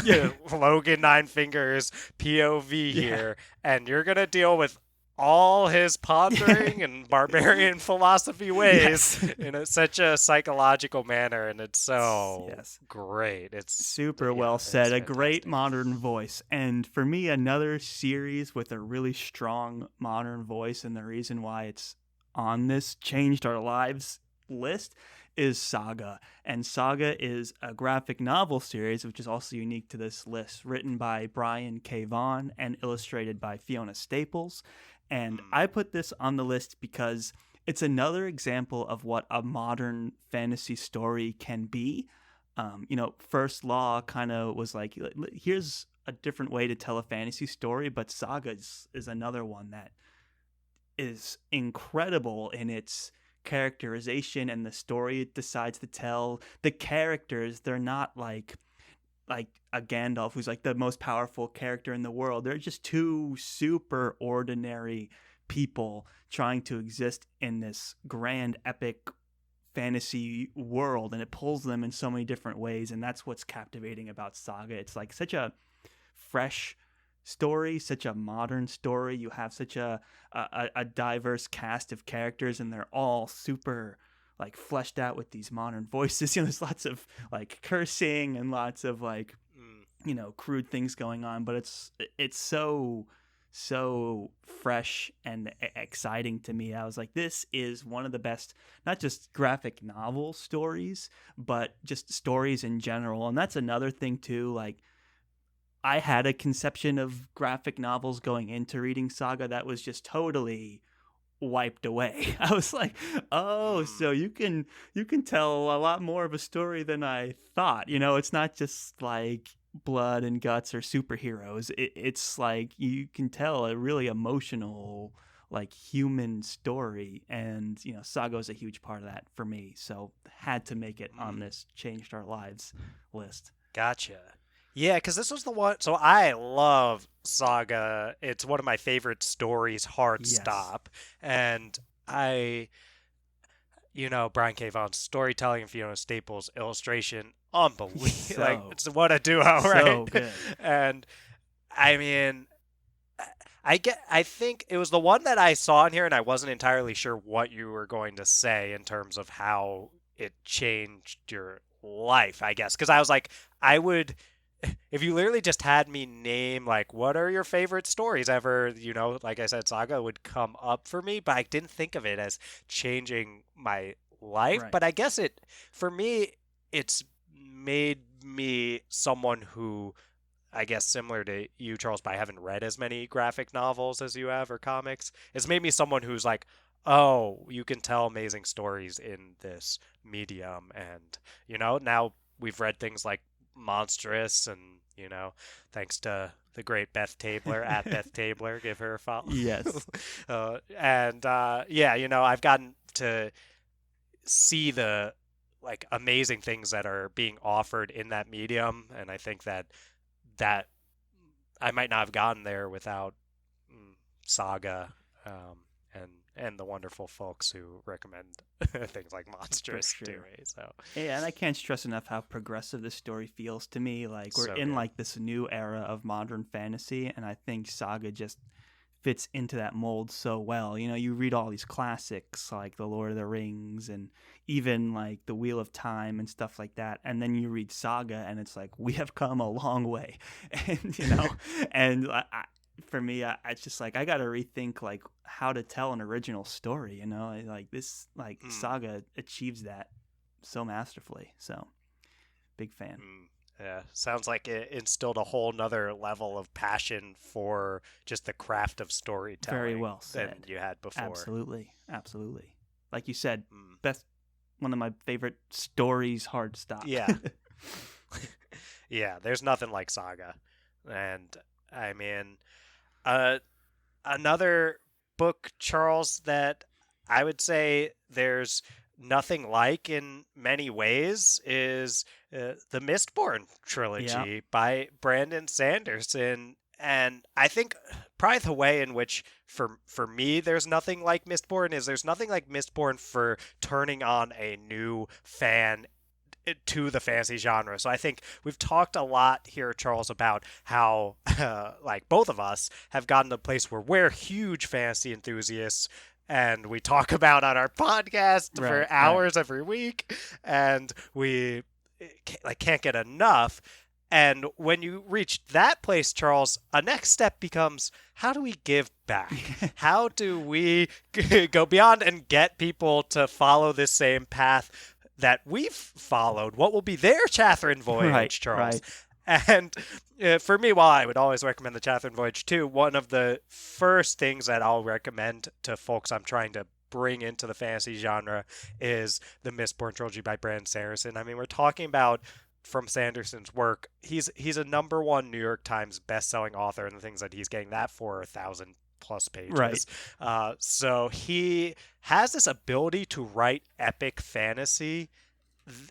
Yeah.
Logan Nine Fingers POV
Yeah.
here, and you're gonna deal with all his pondering and barbarian philosophy ways
Yes.
in such a psychological manner, and it's so
Yes.
great. It's
Super
yeah,
well
it's
said. A great
fantastic.
modern voice. And for me, another series with a really strong modern voice, and the reason why it's on this Changed Our Lives list is Saga. And Saga is a graphic novel series, which is also unique to this list, written by Brian K. Vaughan and illustrated by Fiona Staples. And I put this on the list because it's another example of what a modern fantasy story can be. First Law kind of was like, here's a different way to tell a fantasy story, but Saga is another one that is incredible in its characterization and the story it decides to tell. The characters, they're not like a Gandalf who's like the most powerful character in the world. They're just two super ordinary people trying to exist in this grand epic fantasy world, and it pulls them in so many different ways, and that's what's captivating about Saga. It's like such a fresh story, such a modern story. You have such a diverse cast of characters, and they're all super like fleshed out with these modern voices. There's lots of like cursing and lots of like
Mm,
crude things going on, but it's so fresh and exciting to me. I was like, this is one of the best, not just graphic novel stories, but just stories in general. And that's another thing too. Like, I had a conception of graphic novels going into reading Saga that was just totally wiped away. I was like, "Oh,
mm,
so you can tell a lot more of a story than I thought." It's not just like blood and guts or superheroes. It's like you can tell a really emotional, like human story, and Saga is a huge part of that for me. So had to make it on
mm.
this Changed Our Lives list.
Gotcha. Yeah, because this was the one. So I love Saga. It's one of my favorite stories, Hard
Yes.
Stop. And I, Brian K. Vaughan's storytelling and Fiona Staples' illustration, unbelievable. Like,
So
it's what a duo, right?
so good.
And I mean, I think it was the one that I saw in here, and I wasn't entirely sure what you were going to say in terms of how it changed your life, I guess. Because I was like, I would. if you literally just had me name like what are your favorite stories ever, like I said, Saga would come up for me, but I didn't think of it as changing my life.
Right.
But I guess for me, it's made me someone who, I guess similar to you, Charles, but I haven't read as many graphic novels as you have or comics. It's made me someone who's like, oh, you can tell amazing stories in this medium. And, now we've read things like Monstrous and, thanks to the great Beth Tabler at Beth Tabler, give her a follow.
Yes.
Yeah, I've gotten to see the like amazing things that are being offered in that medium, and I think that I might not have gotten there without Saga, and the wonderful folks who recommend things like Monstrous to
sure.
me. So
Yeah, and I can't stress enough how progressive this story feels to me. Like we're
so
in
good.
like this new era of modern fantasy, and I think Saga just fits into that mold so well. You read all these classics like The Lord of the Rings and even like The Wheel of Time and stuff like that, and then you read Saga, and it's like we have come a long way, and and for me, it's just like I got to rethink like how to tell an original story. Like this, like Saga achieves that so masterfully. So, big fan.
Yeah, sounds like it instilled a whole nother level of passion for just the craft of storytelling.
Very well said.
Than you had before.
Absolutely. Like you said, best one of my favorite stories. Hard stop.
Yeah. Yeah, there's nothing like Saga, and I mean, another book, Charles, that I would say there's nothing like in many ways is the Mistborn trilogy by Brandon Sanderson. And I think probably the way in which for me there's nothing like Mistborn is there's nothing like Mistborn for turning on a new fan to the fantasy genre. So I think we've talked a lot here, Charles, about how like both of us have gotten to a place where we're huge fantasy enthusiasts, and we talk about on our podcast for hours every week, and we can't get enough. And when you reach that place, Charles, a next step becomes, how do we give back? How do we go beyond and get people to follow this same path that we've followed? What will be their Catherine voyage, Charles? And for me, while I would always recommend the Catherine Voyage too, one of the first things that I'll recommend to folks I'm trying to bring into the fantasy genre is the Mistborn trilogy by Brandon Sanderson. I mean, we're talking about, from Sanderson's work, he's a #1 New York Times best-selling author, and the things that he's getting that for 1,000 plus pages. So he has this ability to write epic fantasy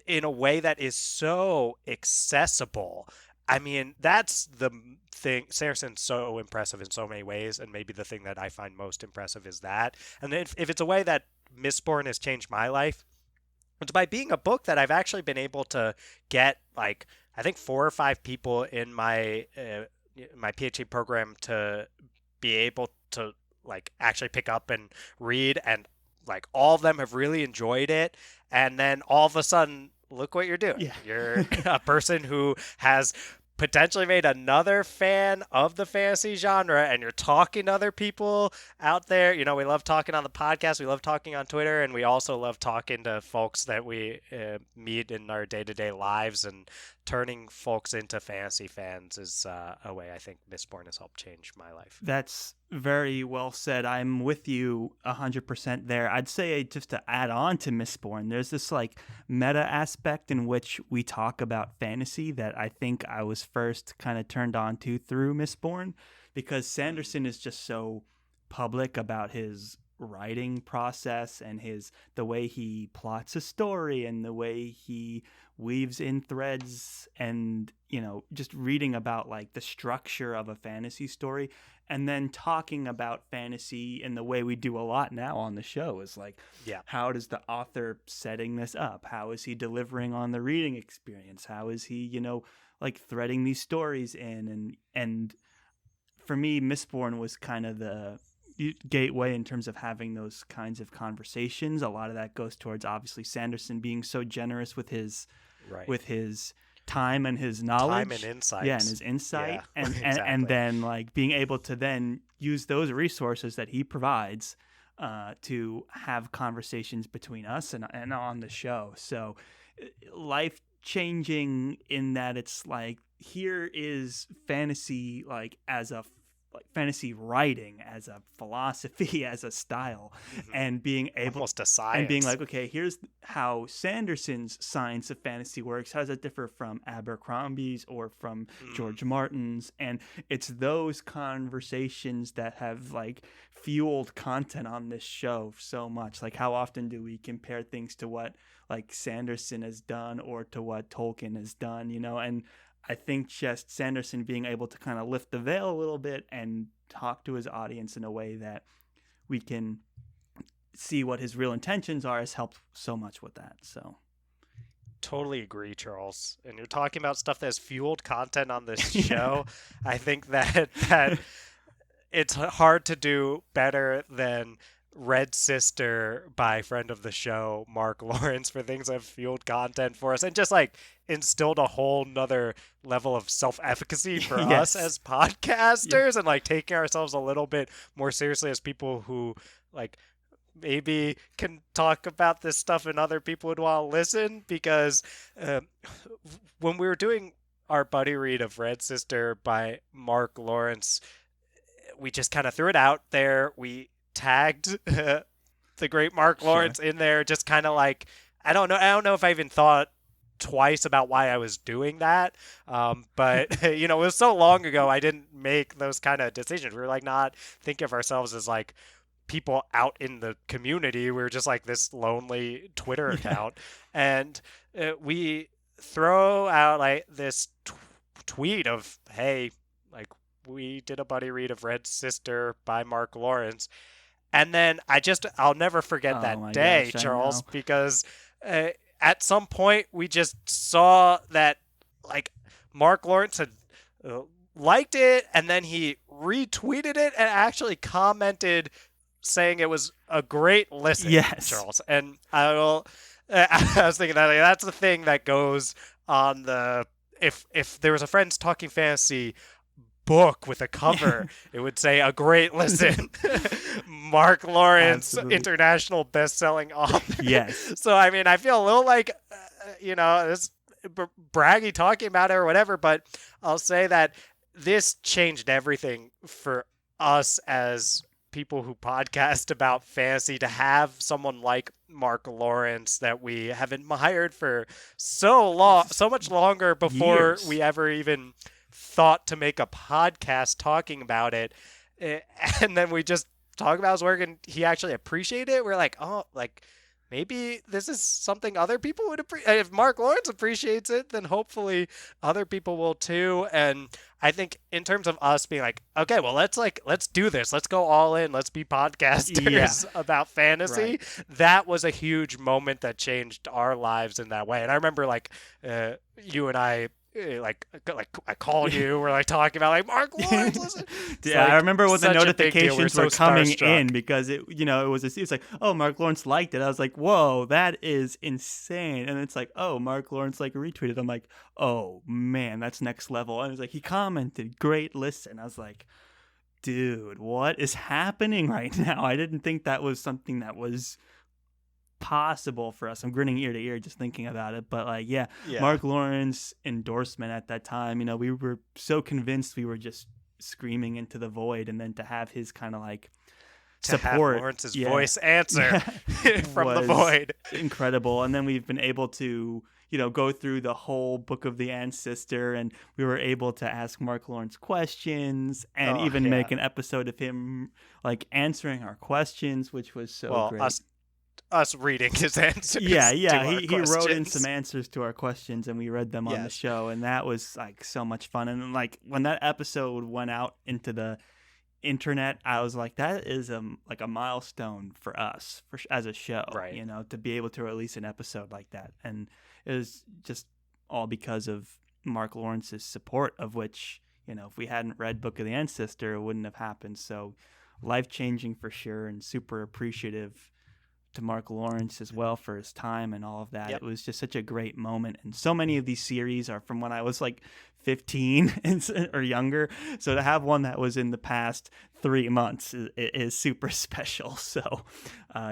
in a way that is so accessible. I mean, that's the thing. Sanderson's so impressive in so many ways, and maybe the thing that I find most impressive is that. And if it's a way that Mistborn has changed my life, it's by being a book that I've actually been able to get, like, I think 4 or 5 people in my my PhD program to be able to like actually pick up and read, and like all of them have really enjoyed it. And then all of a sudden, look what you're doing.
Yeah.
You're a person who has potentially made another fan of the fantasy genre, and you're talking to other people out there. We love talking on the podcast, we love talking on Twitter, and we also love talking to folks that we meet in our day-to-day lives, and turning folks into fantasy fans is a way I think Mistborn has helped change my life.
That's very well said. I'm with you 100% there. I'd say, just to add on to Mistborn, there's this like meta aspect in which we talk about fantasy that I think I was first kind of turned on to through Mistborn, because Sanderson is just so public about his writing process and the way he plots a story and the way he weaves in threads, and just reading about like the structure of a fantasy story, and then talking about fantasy in the way we do a lot now on the show is like, how does the author setting this up? How is he delivering on the reading experience? How is he like threading these stories in? And for me, Mistborn was kind of the gateway in terms of having those kinds of conversations. A lot of that goes towards obviously Sanderson being so generous with his time and his knowledge.
Time and insight.
Yeah, and his insight.
Yeah,
and
exactly.
then like being able to then use those resources that he provides to have conversations between us and on the show. So life changing in that it's like, here is fantasy like as a like fantasy writing as a philosophy, as a style, and being able
Almost a science.
and being like, okay, here's how Sanderson's science of fantasy works. How does that differ from Abercrombie's or from George Martin's? And it's those conversations that have like fueled content on this show so much. Like, how often do we compare things to what like Sanderson has done or to what Tolkien has done, you know? And I think just Sanderson being able to kind of lift the veil a little bit and talk to his audience in a way that we can see what his real intentions are has helped so much with that. So
totally agree, Charles. And you're talking about stuff that has fueled content on this show. I think that it's hard to do better than Red Sister by friend of the show, Mark Lawrence, for things that have fueled content for us and just like instilled a whole nother level of self-efficacy for us as podcasters and like taking ourselves a little bit more seriously as people who like maybe can talk about this stuff and other people would want to listen. Because when we were doing our buddy read of Red Sister by Mark Lawrence, we just kind of threw it out there. We tagged the great Mark Lawrence in there, just kind of like, I don't know if I even thought twice about why I was doing that, but you know, it was so long ago I didn't make those kind of decisions. We were like not thinking of ourselves as like people out in the community. We were just like this lonely Twitter account, and we throw out like this tweet of, hey, like, we did a buddy read of Red Sister by Mark Lawrence. And then I'll never forget that day, Charles, because at some point we just saw that like Mark Lawrence had liked it, and then he retweeted it and actually commented saying it was a great listen, Charles. And I was thinking that that's the thing that goes on the, if there was a Friends Talking Fantasy book with a cover, it would say a great listen. Mark Lawrence, international best-selling author.
Yes.
So I mean, I feel a little like you know, this braggy talking about it or whatever, but I'll say that this changed everything for us as people who podcast about fantasy, to have someone like Mark Lawrence that we have admired for so much longer before we ever even thought to make a podcast talking about it, and then we just talk about his work and he actually appreciated it. We're like, oh, like maybe this is something other people would appreciate. If Mark Lawrence appreciates it, then hopefully other people will too. And I think in terms of us being like, okay, well, let's do this. Let's go all in. Let's be podcasters about fantasy. Right. That was a huge moment that changed our lives in that way. And I remember like you and I, like I called you, we're like talking about like Mark Lawrence, listen.
Yeah, like, I remember when the notifications were coming in, because it, you know, it was like, oh, Mark Lawrence liked it. I was like, whoa, that is insane. And it's like, oh, Mark Lawrence like retweeted. I'm like, oh man, that's next level. And it's like, he commented, great listen. I was like, dude, what is happening right now? I didn't think that was something that was possible for us. I'm grinning ear to ear just thinking about it. But like, yeah, Mark Lawrence endorsement at that time, you know, we were so convinced we were just screaming into the void, and then to have his kind of like
to support, have Lawrence's voice answer from the void,
incredible. And then we've been able to, you know, go through the whole Book of the Ancestor, and we were able to ask Mark Lawrence questions and even make an episode of him like answering our questions, which was so great.
Us reading his answers.
Yeah. He wrote in some answers to our questions, and we read them on the show, and that was like so much fun. And like when that episode went out into the internet, I was like, that is like a milestone for us as a show, right? You know, to be able to release an episode like that, and it was just all because of Mark Lawrence's support, of which, you know, if we hadn't read Book of the Ancestor, it wouldn't have happened. So life-changing for sure, and super appreciative to Mark Lawrence as well for his time and all of that.
Yep.
It was just such a great moment. And so many of these series are from when I was like 15 or younger. So to have one that was in the past 3 months is super special. So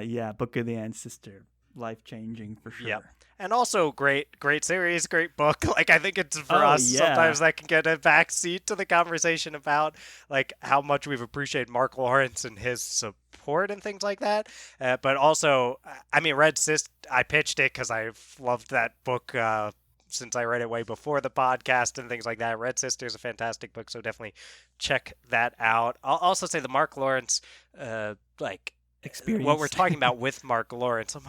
yeah, Book of the Ancestor, life-changing for sure.
Yep. And also great series, great book. Like, I think it's for
Oh,
us,
yeah.
sometimes that can get a backseat to the conversation about like how much we've appreciated Mark Lawrence and his support and things like that. But also, I mean, Red Sister, I pitched it because I've loved that book since I read it way before the podcast and things like that. Red Sister is a fantastic book, so definitely check that out. I'll also say the Mark Lawrence,
Experience.
what we're talking about with Mark Lawrence, if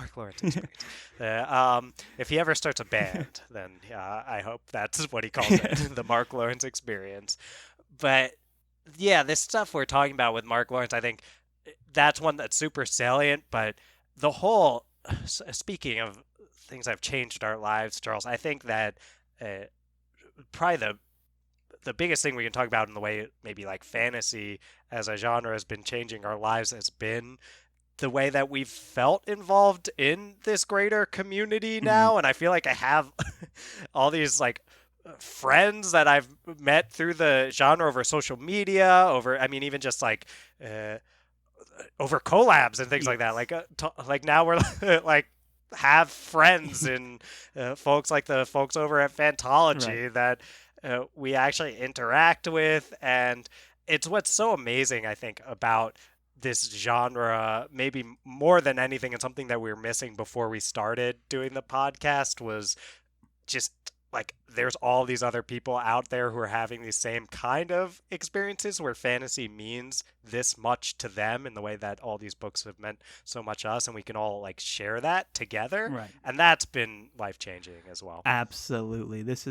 he ever starts a band, then I hope that's what he calls it, the Mark Lawrence experience. But yeah, this stuff we're talking about with Mark Lawrence, I think that's one that's super salient. But the whole, speaking of things that have changed our lives, Charles, I think that probably the biggest thing we can talk about in the way maybe like fantasy as a genre has been changing our lives has been the way that we've felt involved in this greater community now. And I feel like I have all these like friends that I've met through the genre over social media, even just like over collabs and things like that. Like now we're like have friends and folks like the folks over at Fantology that we actually interact with. And it's what's so amazing, I think, about this genre, maybe more than anything, and something that we were missing before we started doing the podcast, was just like there's all these other people out there who are having these same kind of experiences where fantasy means this much to them in the way that all these books have meant so much to us, and we can all like share that together.
Right.
And that's been life-changing as well.
Absolutely. This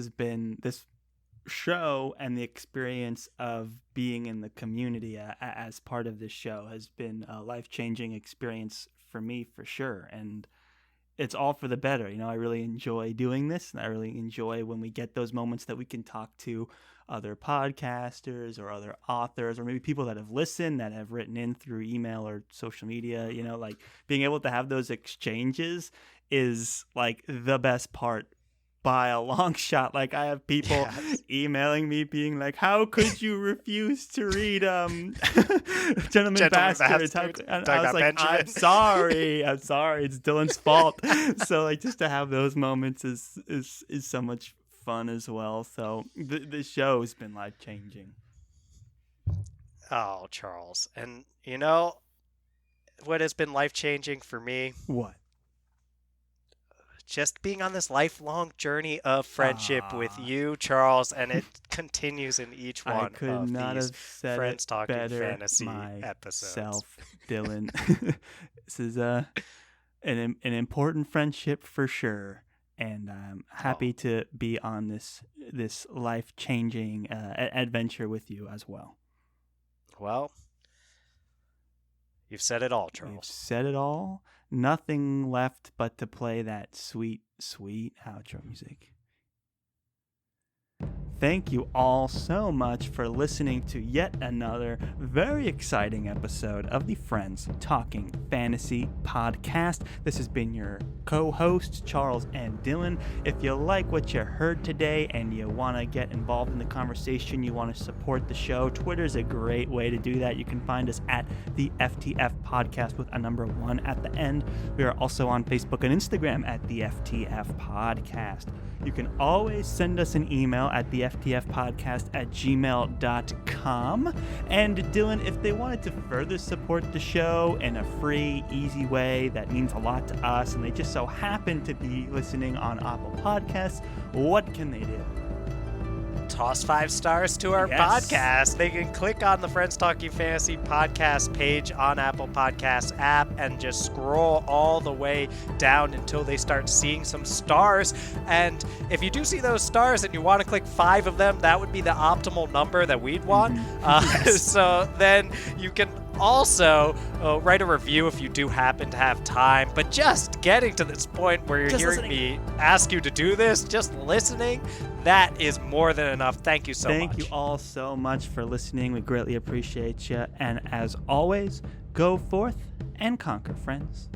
show and the experience of being in the community as part of this show has been a life-changing experience for me, for sure. And it's all for the better. I really enjoy doing this, and I really enjoy when we get those moments that we can talk to other podcasters or other authors, or maybe people that have listened, that have written in through email or social media. Like being able to have those exchanges is like the best part by a long shot. Like I have people emailing me being like, how could you refuse to read Gentleman Bastards? And I was like, I'm sorry, it's Dylan's fault. So like just to have those moments is so much fun as well. So the show has been life-changing.
Oh, Charles. And what has been life-changing for me?
What?
Just being on this lifelong journey of friendship with you, Charles, and it continues in each one of these Friends Talking Fantasy episodes.
Dylan. This is an important friendship for sure, and I'm happy to be on this life-changing adventure with you as well.
Well, you've said it all, Charles.
You've said it all. Nothing left but to play that sweet, sweet outro music. Thank you all so much for listening to yet another very exciting episode of the Friends Talking Fantasy podcast. This has been your co-hosts, Charles and Dylan. If you like what you heard today and you want to get involved in the conversation, you want to support the show, Twitter's a great way to do that. You can find us at the FTF podcast with a number 1 at the end. We are also on Facebook and Instagram at the FTF podcast. You can always send us an email at the ftfpodcast@gmail.com. And Dylan, if they wanted to further support the show in a free, easy way that means a lot to us, and they just so happen to be listening on Apple Podcasts, what can they do?
Toss 5 stars to our podcast. They can click on the Friends Talking Fantasy podcast page on Apple Podcasts app and just scroll all the way down until they start seeing some stars. And if you do see those stars and you want to click 5 of them, that would be the optimal number that we'd want. So then you can also write a review if you do happen to have time. But just getting to this point where you're hearing me ask you to do this, just listening, that is more than enough. Thank you so much.
Thank you all so much for listening. We greatly appreciate you. And as always, go forth and conquer, friends.